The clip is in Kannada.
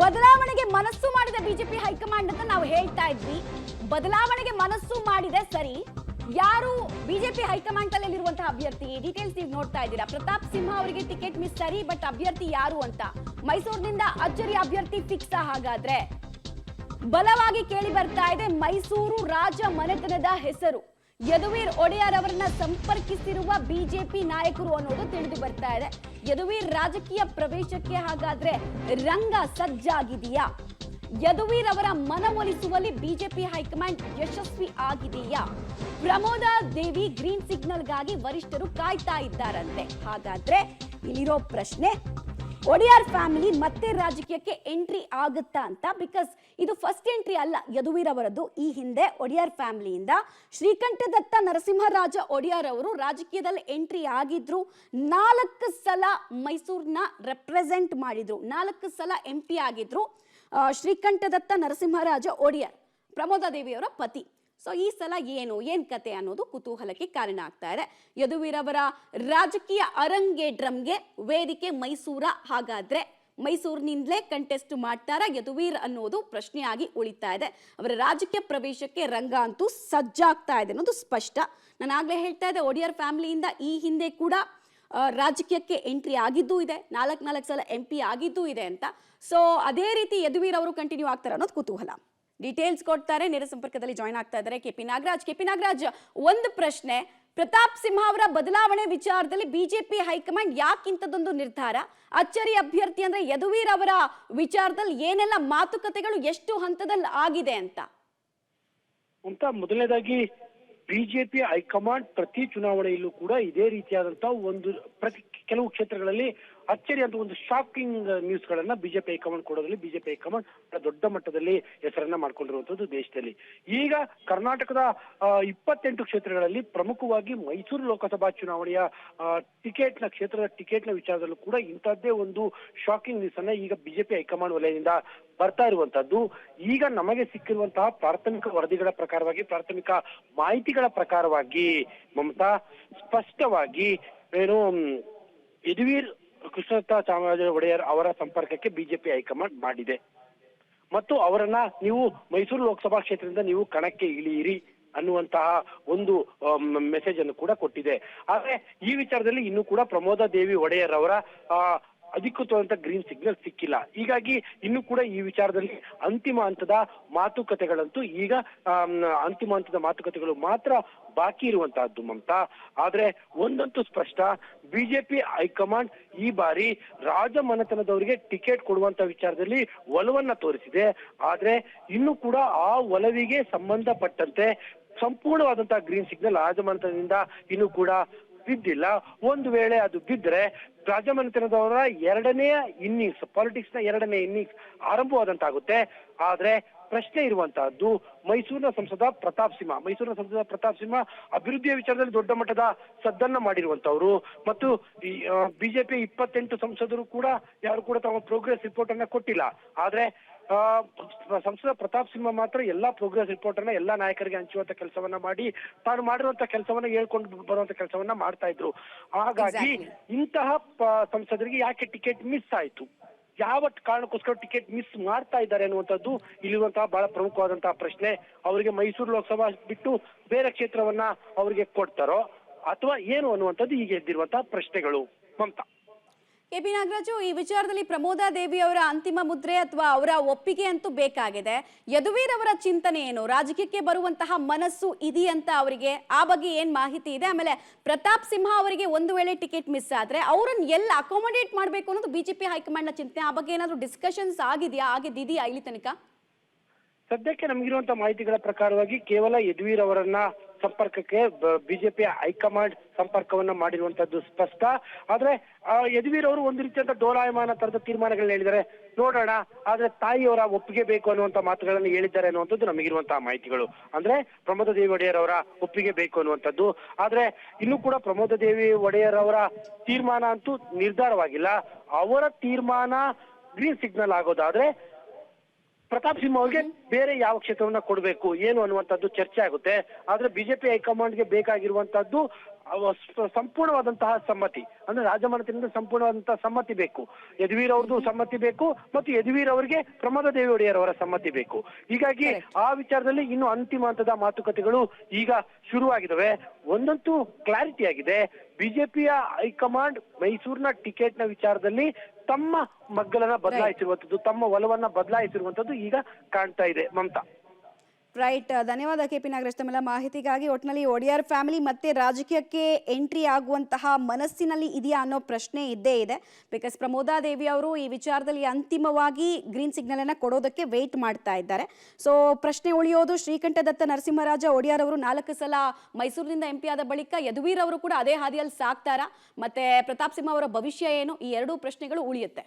ಬದಲಾವಣೆಗೆ ಮನಸ್ಸು ಮಾಡಿದ ಬಿಜೆಪಿ ಹೈಕಮಾಂಡ್ ಅಂತ ನಾವು ಹೇಳ್ತಾ ಇದ್ವಿ. ಬದಲಾವಣೆಗೆ ಮನಸ್ಸು ಮಾಡಿದೆ ಸರಿ, ಯಾರು ಬಿಜೆಪಿ ಹೈಕಮಾಂಡ್ ಅಲ್ಲಿರುವಂತಹ ಅಭ್ಯರ್ಥಿ ಡೀಟೇಲ್ಸ್ ನೀವು ನೋಡ್ತಾ ಇದ್ದೀರಾ. ಪ್ರತಾಪ್ ಸಿಂಹ ಅವರಿಗೆ ಟಿಕೆಟ್ ಮಿಸ್ ಸರಿ, ಬಟ್ ಅಭ್ಯರ್ಥಿ ಯಾರು ಅಂತ ಮೈಸೂರಿನಿಂದ ಅಚ್ಚರಿ ಅಭ್ಯರ್ಥಿ ಫಿಕ್ಸ್. ಹಾಗಾದ್ರೆ ಬಲವಾಗಿ ಕೇಳಿ ಬರ್ತಾ ಇದೆ ಮೈಸೂರು ರಾಜ ಮನೆತನದ ಹೆಸರು. ಯದುವೀರ್ ಒಡೆಯರ್ ಅವರನ್ನ ಸಂಪರ್ಕಿಸಿರುವ ಬಿಜೆಪಿ ನಾಯಕರು ಅನ್ನೋದು ತಿಳಿದು ಬರ್ತಾ ಇದೆ. ಯದುವೀರ್ ರಾಜಕೀಯ ಪ್ರವೇಶಕ್ಕೆ ಹಾಗಾದ್ರೆ ರಂಗ ಸಜ್ಜಾಗಿದೆಯಾ? ಯದುವೀರ್ ಅವರ ಮನವೊಲಿಸುವಲ್ಲಿ ಬಿಜೆಪಿ ಹೈಕಮಾಂಡ್ ಯಶಸ್ವಿ ಆಗಿದೆಯಾ? ಪ್ರಮೋದಾ ದೇವಿ ಗ್ರೀನ್ ಸಿಗ್ನಲ್ಗಾಗಿ ವರಿಷ್ಠರು ಕಾಯ್ತಾ ಇದ್ದಾರಂತೆ. ಹಾಗಾದ್ರೆ ಇಲ್ಲಿರೋ ಪ್ರಶ್ನೆ, ಒಡೆಯರ್ ಫ್ಯಾಮಿಲಿ ಮತ್ತೆ ರಾಜಕೀಯಕ್ಕೆ ಎಂಟ್ರಿ ಆಗುತ್ತಾ ಅಂತ. ಬಿಕಾಸ್ ಇದು ಫಸ್ಟ್ ಎಂಟ್ರಿ ಅಲ್ಲ ಯದುವೀರ್ ಅವರದ್ದು. ಈ ಹಿಂದೆ ಒಡೆಯರ್ ಫ್ಯಾಮಿಲಿಯಿಂದ ಶ್ರೀಕಂಠದತ್ತ ನರಸಿಂಹರಾಜ ಒಡೆಯರ್ ಅವರು ರಾಜಕೀಯದಲ್ಲಿ ಎಂಟ್ರಿ ಆಗಿದ್ರು. 4 ಸಲ ಮೈಸೂರನ್ನ ರೆಪ್ರೆಸೆಂಟ್ ಮಾಡಿದ್ರು, 4 ಸಲ MP ಆಗಿದ್ರು. ಶ್ರೀಕಂಠದತ್ತ ನರಸಿಂಹರಾಜ ಒಡೆಯರ್ ಪ್ರಮೋದಾದೇವಿ ಅವರ ಪತಿ. ಸೊ ಈ ಸಲ ಏನ್ ಕತೆ ಅನ್ನೋದು ಕುತೂಹಲಕ್ಕೆ ಕಾರಣ ಆಗ್ತಾ ಇದೆ. ಯದುವೀರ್ ಅವರ ರಾಜಕೀಯ ಅರಂಗೇಟ್ರಂಗೆ ವೇದಿಕೆ ಮೈಸೂರ. ಹಾಗಾದ್ರೆ ಮೈಸೂರಿನಿಂದಲೇ ಕಂಟೆಸ್ಟ್ ಮಾಡ್ತಾರಾ ಯದುವೀರ್ ಅನ್ನೋದು ಪ್ರಶ್ನೆಯಾಗಿ ಉಳಿತಾ ಇದೆ. ಅವರ ರಾಜಕೀಯ ಪ್ರವೇಶಕ್ಕೆ ರಂಗ ಅಂತೂ ಸಜ್ಜಾಗ್ತಾ ಇದೆ ಅನ್ನೋದು ಸ್ಪಷ್ಟ. ನಾನು ಆಗ್ಲೇ ಹೇಳ್ತಾ ಇದ್ದೆ, ಒಡೆಯರ್ ಫ್ಯಾಮಿಲಿಯಿಂದ ಈ ಹಿಂದೆ ಕೂಡ ರಾಜಕೀಯಕ್ಕೆ ಎಂಟ್ರಿ ಆಗಿದ್ದೂ ಇದೆ, 4 ಸಲ MP ಆಗಿದ್ದೂ ಇದೆ ಅಂತ. ಸೊ ಅದೇ ರೀತಿ ಯದುವೀರ್ ಅವರು ಕಂಟಿನ್ಯೂ ಆಗ್ತಾರೆ ಅನ್ನೋದು ಕುತೂಹಲ. ಡೀಟೇಲ್ಸ್ ಕೊಡ್ತಾರೆ, ನೇರ ಸಂಪರ್ಕದಲ್ಲಿ ಜಾಯ್ನ್ ಆಗ್ತಾ ಇದ್ದಾರೆ KP ನಾಗರಾಜ್. ಒಂದು ಪ್ರಶ್ನೆ, ಪ್ರತಾಪ್ ಸಿಂಹ ಅವರ ಬದಲಾವಣೆ ವಿಚಾರದಲ್ಲಿ ಬಿಜೆಪಿ ಹೈಕಮಾಂಡ್ ಯಾಕಿಂತದೊಂದು ನಿರ್ಧಾರ? ಅಚ್ಚರಿ ಅಭ್ಯರ್ಥಿ ಅಂದ್ರೆ ಯದುವೀರ್ ಅವರ ವಿಚಾರದಲ್ಲಿ ಏನೆಲ್ಲ ಮಾತುಕತೆಗಳು ಎಷ್ಟು ಹಂತದಲ್ಲಿ ಆಗಿದೆ ಅಂತ ಮೊದಲನೇದಾಗಿ ಬಿಜೆಪಿ ಹೈಕಮಾಂಡ್ ಪ್ರತಿ ಚುನಾವಣೆಯಲ್ಲೂ ಕೂಡ ಇದೇ ರೀತಿಯಾದಂತಹ ಕೆಲವು ಕ್ಷೇತ್ರಗಳಲ್ಲಿ ಅಚ್ಚರಿ ಅಂತ ಒಂದು ಶಾಕಿಂಗ್ ನ್ಯೂಸ್ ಗಳನ್ನ ಬಿಜೆಪಿ ಹೈಕಮಾಂಡ್ ಕೊಡೋದ್ರಲ್ಲಿ ಬಿಜೆಪಿ ಹೈಕಮಾಂಡ್ ದೊಡ್ಡ ಮಟ್ಟದಲ್ಲಿ ಹೆಸರನ್ನ ಮಾಡ್ಕೊಂಡಿರುವಂತದ್ದು ದೇಶದಲ್ಲಿ. ಈಗ ಕರ್ನಾಟಕದ 28 ಕ್ಷೇತ್ರಗಳಲ್ಲಿ ಪ್ರಮುಖವಾಗಿ ಮೈಸೂರು ಲೋಕಸಭಾ ಚುನಾವಣೆಯ ಕ್ಷೇತ್ರದ ಟಿಕೆಟ್ನ ವಿಚಾರದಲ್ಲೂ ಕೂಡ ಇಂಥದ್ದೇ ಒಂದು ಶಾಕಿಂಗ್ ನ್ಯೂಸ್ ಅನ್ನ ಈಗ ಬಿಜೆಪಿ ಹೈಕಮಾಂಡ್ ವಲಯದಿಂದ ಬರ್ತಾ ಇರುವಂತದ್ದು. ಈಗ ನಮಗೆ ಸಿಕ್ಕಿರುವಂತಹ ಪ್ರಾಥಮಿಕ ವರದಿಗಳ ಪ್ರಕಾರವಾಗಿ, ಪ್ರಾಥಮಿಕ ಮಾಹಿತಿಗಳ ಪ್ರಕಾರವಾಗಿ ಮಮತಾ ಸ್ಪಷ್ಟವಾಗಿ ಯದುವೀರ್ ಕೃಷ್ಣದತ್ತ ಚಾಮರಾಜ ಒಡೆಯರ್ ಅವರ ಸಂಪರ್ಕಕ್ಕೆ ಬಿಜೆಪಿ ಹೈಕಮಾಂಡ್ ಮಾಡಿದೆ ಮತ್ತು ಅವರನ್ನ ನೀವು ಮೈಸೂರು ಲೋಕಸಭಾ ಕ್ಷೇತ್ರದಿಂದ ನೀವು ಕಣಕ್ಕೆ ಇಳಿಯಿರಿ ಅನ್ನುವಂತಹ ಒಂದು ಮೆಸೇಜ್ ಅನ್ನು ಕೂಡ ಕೊಟ್ಟಿದೆ. ಆದ್ರೆ ಈ ವಿಚಾರದಲ್ಲಿ ಇನ್ನೂ ಕೂಡ ಪ್ರಮೋದಾ ದೇವಿ ಒಡೆಯರ್ ಅವರ ಅಧಿಕೃತವಾದಂತ ಗ್ರೀನ್ ಸಿಗ್ನಲ್ ಸಿಕ್ಕಿಲ್ಲ. ಹೀಗಾಗಿ ಇನ್ನು ಕೂಡ ಈ ವಿಚಾರದಲ್ಲಿ ಅಂತಿಮ ಹಂತದ ಮಾತುಕತೆಗಳು ಮಾತ್ರ ಬಾಕಿ ಇರುವಂತಹದ್ದು ಮಮತಾ. ಆದ್ರೆ ಒಂದಂತೂ ಸ್ಪಷ್ಟ, ಬಿಜೆಪಿ ಹೈಕಮಾಂಡ್ ಈ ಬಾರಿ ರಾಜ ಮನೆತನದವರಿಗೆ ಟಿಕೆಟ್ ಕೊಡುವಂತ ವಿಚಾರದಲ್ಲಿ ಒಲವನ್ನ ತೋರಿಸಿದೆ. ಆದ್ರೆ ಇನ್ನು ಕೂಡ ಆ ಒಲವಿಗೆ ಸಂಬಂಧಪಟ್ಟಂತೆ ಸಂಪೂರ್ಣವಾದಂತಹ ಗ್ರೀನ್ ಸಿಗ್ನಲ್ ರಾಜಮನೆತನದಿಂದ ಇನ್ನು ಕೂಡ ಬಿದ್ದಿಲ್ಲ. ಒಂದು ವೇಳೆ ಅದು ಬಿದ್ದರೆ ರಾಜಮನೆತನದವರ ಪಾಲಿಟಿಕ್ಸ್ ನ ಎರಡನೇ ಇನ್ನಿಂಗ್ಸ್ ಆರಂಭವಾದಂತಾಗುತ್ತೆ. ಆದ್ರೆ ಪ್ರಶ್ನೆ ಇರುವಂತಹದ್ದು ಮೈಸೂರಿನ ಸಂಸದ ಪ್ರತಾಪ್ ಸಿಂಹ ಅಭಿವೃದ್ಧಿಯ ವಿಚಾರದಲ್ಲಿ ದೊಡ್ಡ ಮಟ್ಟದ ಸದ್ದನ್ನ ಮಾಡಿರುವಂತವ್ರು ಮತ್ತು ಬಿಜೆಪಿ 28 ಸಂಸದರು ಕೂಡ ಯಾರು ಕೂಡ ತಮ್ಮ ಪ್ರೋಗ್ರೆಸ್ ರಿಪೋರ್ಟ್ ಅನ್ನ ಕೊಟ್ಟಿಲ್ಲ. ಆದ್ರೆ ಸಂಸದ ಪ್ರತಾಪ್ ಸಿಂಹ ಮಾತ್ರ ಎಲ್ಲಾ ಪ್ರೋಗ್ರೆಸ್ ರಿಪೋರ್ಟ್ ಅನ್ನ ಎಲ್ಲಾ ನಾಯಕರಿಗೆ ಹಂಚುವಂತ ಕೆಲಸವನ್ನ ಮಾಡಿ ತಾನು ಮಾಡಿರುವಂತ ಕೆಲಸವನ್ನ ಹೇಳ್ಕೊಂಡು ಬರುವಂತ ಕೆಲಸವನ್ನ ಮಾಡ್ತಾ ಇದ್ರು. ಹಾಗಾಗಿ ಇಂತಹ ಸಂಸದರಿಗೆ ಯಾಕೆ ಟಿಕೆಟ್ ಮಿಸ್ ಆಯ್ತು, ಯಾವ ಕಾರಣಕ್ಕೋಸ್ಕರ ಟಿಕೆಟ್ ಮಿಸ್ ಮಾಡ್ತಾ ಇದ್ದಾರೆ ಅನ್ನುವಂಥದ್ದು ಇಲ್ಲಿರುವಂತಹ ಬಹಳ ಪ್ರಮುಖವಾದಂತಹ ಪ್ರಶ್ನೆ. ಅವರಿಗೆ ಮೈಸೂರು ಲೋಕಸಭಾ ಬಿಟ್ಟು ಬೇರೆ ಕ್ಷೇತ್ರವನ್ನ ಅವರಿಗೆ ಕೊಡ್ತಾರೋ ಅಥವಾ ಏನು ಅನ್ನುವಂಥದ್ದು ಈಗ ಎದ್ದಿರುವಂತಹ ಪ್ರಶ್ನೆಗಳು ಮಮತಾ. KP ನಾಗರಾಜು, ಈ ವಿಚಾರದಲ್ಲಿ ಪ್ರಮೋದಾ ದೇವಿ ಅವರ ಅಂತಿಮ ಮುದ್ರೆ ಅಥವಾ ಅವರ ಒಪ್ಪಿಗೆ ಅಂತೂ ಬೇಕಾಗಿದೆ. ಯದುವೀರ್ ಅವರ ಚಿಂತನೆ ಏನು? ರಾಜಕೀಯಕ್ಕೆ ಬರುವಂತಹ ಮನಸ್ಸು ಇದೆಯಂತ ಅವರಿಗೆ? ಆ ಬಗ್ಗೆ ಏನ್ ಮಾಹಿತಿ ಇದೆ? ಆಮೇಲೆ ಪ್ರತಾಪ್ ಸಿಂಹ ಅವರಿಗೆ ಒಂದು ವೇಳೆ ಟಿಕೆಟ್ ಮಿಸ್ ಆದ್ರೆ ಅವ್ರನ್ನ ಎಲ್ಲ ಅಕಾಮಡೇಟ್ ಮಾಡಬೇಕು ಅನ್ನೋದು ಬಿಜೆಪಿ ಹೈಕಮಾಂಡ್ ನ ಚಿಂತನೆ. ಆ ಬಗ್ಗೆ ಏನಾದ್ರು ಡಿಸ್ಕಷನ್ಸ್ ಆಗಿದೆಯಾ ಇಲ್ಲಿ ತನಕ? ಸದ್ಯಕ್ಕೆ ನಮಗಿರುವಂತಹ ಮಾಹಿತಿಗಳ ಪ್ರಕಾರವಾಗಿ ಕೇವಲ ಯದುವೀರ್ ಅವರನ್ನ ಸಂಪರ್ಕಕ್ಕೆ ಬಿಜೆಪಿ ಹೈಕಮಾಂಡ್ ಸಂಪರ್ಕವನ್ನ ಮಾಡಿರುವಂತದ್ದು ಸ್ಪಷ್ಟ. ಆದ್ರೆ ಯದುವೀರ್ ಅವರು ಒಂದು ರೀತಿಯಂತ ಡೋಲಾಯಮಾನ ತರದ ತೀರ್ಮಾನಗಳನ್ನ ಹೇಳಿದ್ದಾರೆ. ನೋಡೋಣ, ಆದ್ರೆ ತಾಯಿಯವರ ಒಪ್ಪಿಗೆ ಬೇಕು ಅನ್ನುವಂತ ಮಾತುಗಳನ್ನು ಹೇಳಿದ್ದಾರೆ ಅನ್ನುವಂಥದ್ದು ನಮಗಿರುವಂತಹ ಮಾಹಿತಿಗಳು. ಅಂದ್ರೆ ಪ್ರಮೋದಾ ದೇವಿ ಒಡೆಯರ್ ಅವರ ಒಪ್ಪಿಗೆ ಬೇಕು ಅನ್ನುವಂಥದ್ದು. ಆದ್ರೆ ಇನ್ನು ಕೂಡ ಪ್ರಮೋದಾ ದೇವಿ ಒಡೆಯರ್ ಅವರ ತೀರ್ಮಾನ ಅಂತೂ ನಿರ್ಧಾರವಾಗಿಲ್ಲ. ಅವರ ತೀರ್ಮಾನ ಗ್ರೀನ್ ಸಿಗ್ನಲ್ ಆಗೋದಾದ್ರೆ ಪ್ರತಾಪ್ ಸಿಂಹ ಅವ್ರಿಗೆ ಬೇರೆ ಯಾವ ಕ್ಷೇತ್ರವನ್ನ ಕೊಡಬೇಕು ಏನು ಅನ್ನುವಂಥದ್ದು ಚರ್ಚೆ ಆಗುತ್ತೆ. ಆದ್ರೆ ಬಿಜೆಪಿ ಹೈಕಮಾಂಡ್ಗೆ ಬೇಕಾಗಿರುವಂತದ್ದು ಸಂಪೂರ್ಣವಾದಂತಹ ಸಮ್ಮತಿ, ಅಂದ್ರೆ ರಾಜಮನೆತನದಿಂದ ಸಂಪೂರ್ಣವಾದಂತಹ ಸಮ್ಮತಿ ಬೇಕು. ಯದುವೀರ್ ಅವ್ರದ್ದು ಸಮ್ಮತಿ ಬೇಕು ಮತ್ತು ಯದುವೀರ್ ಅವರಿಗೆ ಪ್ರಮೋದ ದೇವಿ ಒಡೆಯರ್ ಅವರ ಸಮ್ಮತಿ ಬೇಕು. ಹೀಗಾಗಿ ಆ ವಿಚಾರದಲ್ಲಿ ಇನ್ನು ಅಂತಿಮ ಹಂತದ ಮಾತುಕತೆಗಳು ಈಗ ಶುರುವಾಗಿದ್ದಾವೆ. ಒಂದಂತೂ ಕ್ಲಾರಿಟಿ ಆಗಿದೆ, ಬಿಜೆಪಿಯ ಹೈಕಮಾಂಡ್ ಮೈಸೂರಿನ ಟಿಕೆಟ್ ನ ವಿಚಾರದಲ್ಲಿ ತಮ್ಮ ಮಗ್ಗಲನ್ನ ಬದಲಾಯಿಸಿರುವಂತದ್ದು, ತಮ್ಮ ಒಲವನ್ನ ಬದಲಾಯಿಸಿರುವಂತದ್ದು ಈಗ ಕಾಣ್ತಾ ಇದೆ ಮಮತಾ. ರೈಟ್, ಧನ್ಯವಾದ KP ನಾಗರಾಜ್ ತಮ್ಮೆಲ್ಲ ಮಾಹಿತಿಗಾಗಿ. ಒಟ್ಟಿನಲ್ಲಿ ಒಡೆಯರ್ ಫ್ಯಾಮಿಲಿ ಮತ್ತೆ ರಾಜಕೀಯಕ್ಕೆ ಎಂಟ್ರಿ ಆಗುವಂತಹ ಮನಸ್ಸಿನಲ್ಲಿ ಇದೆಯಾ ಅನ್ನೋ ಪ್ರಶ್ನೆ ಇದ್ದೇ ಇದೆ. ಬಿಕಾಸ್ ಪ್ರಮೋದಾದೇವಿ ಅವರು ಈ ವಿಚಾರದಲ್ಲಿ ಅಂತಿಮವಾಗಿ ಗ್ರೀನ್ ಸಿಗ್ನಲ್ ಅನ್ನ ಕೊಡೋದಕ್ಕೆ ವೇಟ್ ಮಾಡ್ತಾ ಇದ್ದಾರೆ. ಸೊ ಪ್ರಶ್ನೆ ಉಳಿಯೋದು, ಶ್ರೀಕಂಠದತ್ತ ನರಸಿಂಹರಾಜ ಒಡೆಯರ್ ಅವರು 4 ಸಲ ಮೈಸೂರಿನಿಂದ MP ಆದ ಬಳಿಕ ಯದುವೀರ್ ಅವರು ಕೂಡ ಅದೇ ಹಾದಿಯಲ್ಲಿ ಸಾಕ್ತಾರಾ, ಮತ್ತೆ ಪ್ರತಾಪ್ ಸಿಂಹ ಅವರ ಭವಿಷ್ಯ ಏನು, ಈ ಎರಡೂ ಪ್ರಶ್ನೆಗಳು ಉಳಿಯುತ್ತೆ.